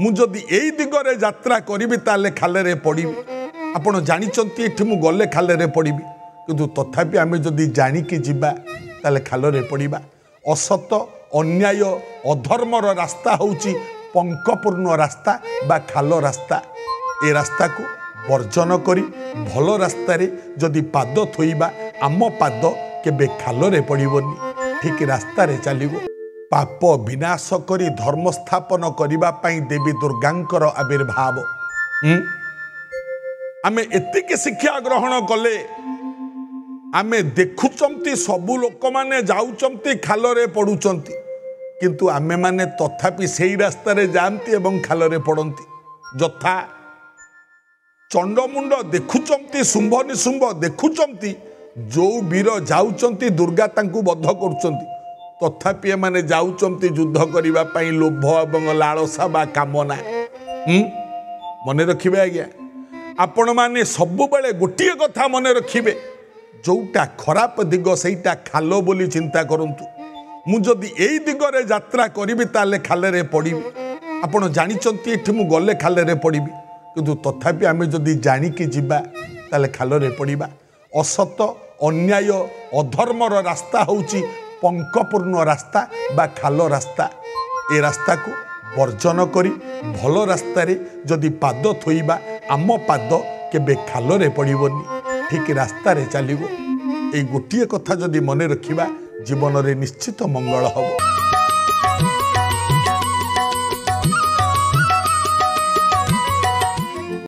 मु जदि एई दिगरे यात्रा करिबि ताले खाले पड़िबि आपण जानिचंती एठी मु गले खाले पड़िबि किंतु तथापि आमे जदि जानिकी जिबा ताले खाले पड़िबा। असत अन्याय अधर्मर रास्ता होउची पंकपूर्ण रास्ता बा खाल रास्ता। ए रास्ता को वर्जन करी भल रास्ता रे जदि पाद थोइबा आम पाद केबे खाल पड़िबनी ठीक रास्ता रे चलिबो। पाप विनाश करी धर्म स्थापन करिबा पई देवी दुर्गांकर आविर्भाव। आमे एतिके शिक्षा ग्रहण कले आमे देखुचंती सबु लोक माने जाउचंती खालरे पडुचंती किंतु आमे माने तथापि सेही रास्ता रे जानती एवं खालरे पड़ंती। जथा चंडमुंड देखुचंती शुंभ निशुंभ देखुचंती जो वीर जाउचंती दुर्गा तांकु बद्ध करुचंती तथापि माने जाउचंती युद्ध करिबा पई लोभ एवं लालसा बा कामना। मने रखिबे आज्ञा आपण माने सबु बेले गोटिए कथा मने रखिबे जोटा खराब दिग सेटा खाल बोली चिंता करंतु। मु जदि एई दिगरे यात्रा करिबि ताले खाले पड़िबि आपण जानिचंती एठी मु गले खाले पड़िबि किंतु तथापि आमे जदि जानिकी जिबा ताले खाले पड़िबा। असत अन्याय अधर्मर रास्ता होउची पंकपूर्ण रास्ता बा खाल रास्ता। ए रास्ता को वर्जन करी भल रास्ता रे जदि पाद थोइबा आम पाद केबे खाल पड़िबनी ठीक रास्ता रे चलिबो। ए गोटिए कथा जदि मने रखिबा जीवन रे निश्चित मंगल हबो।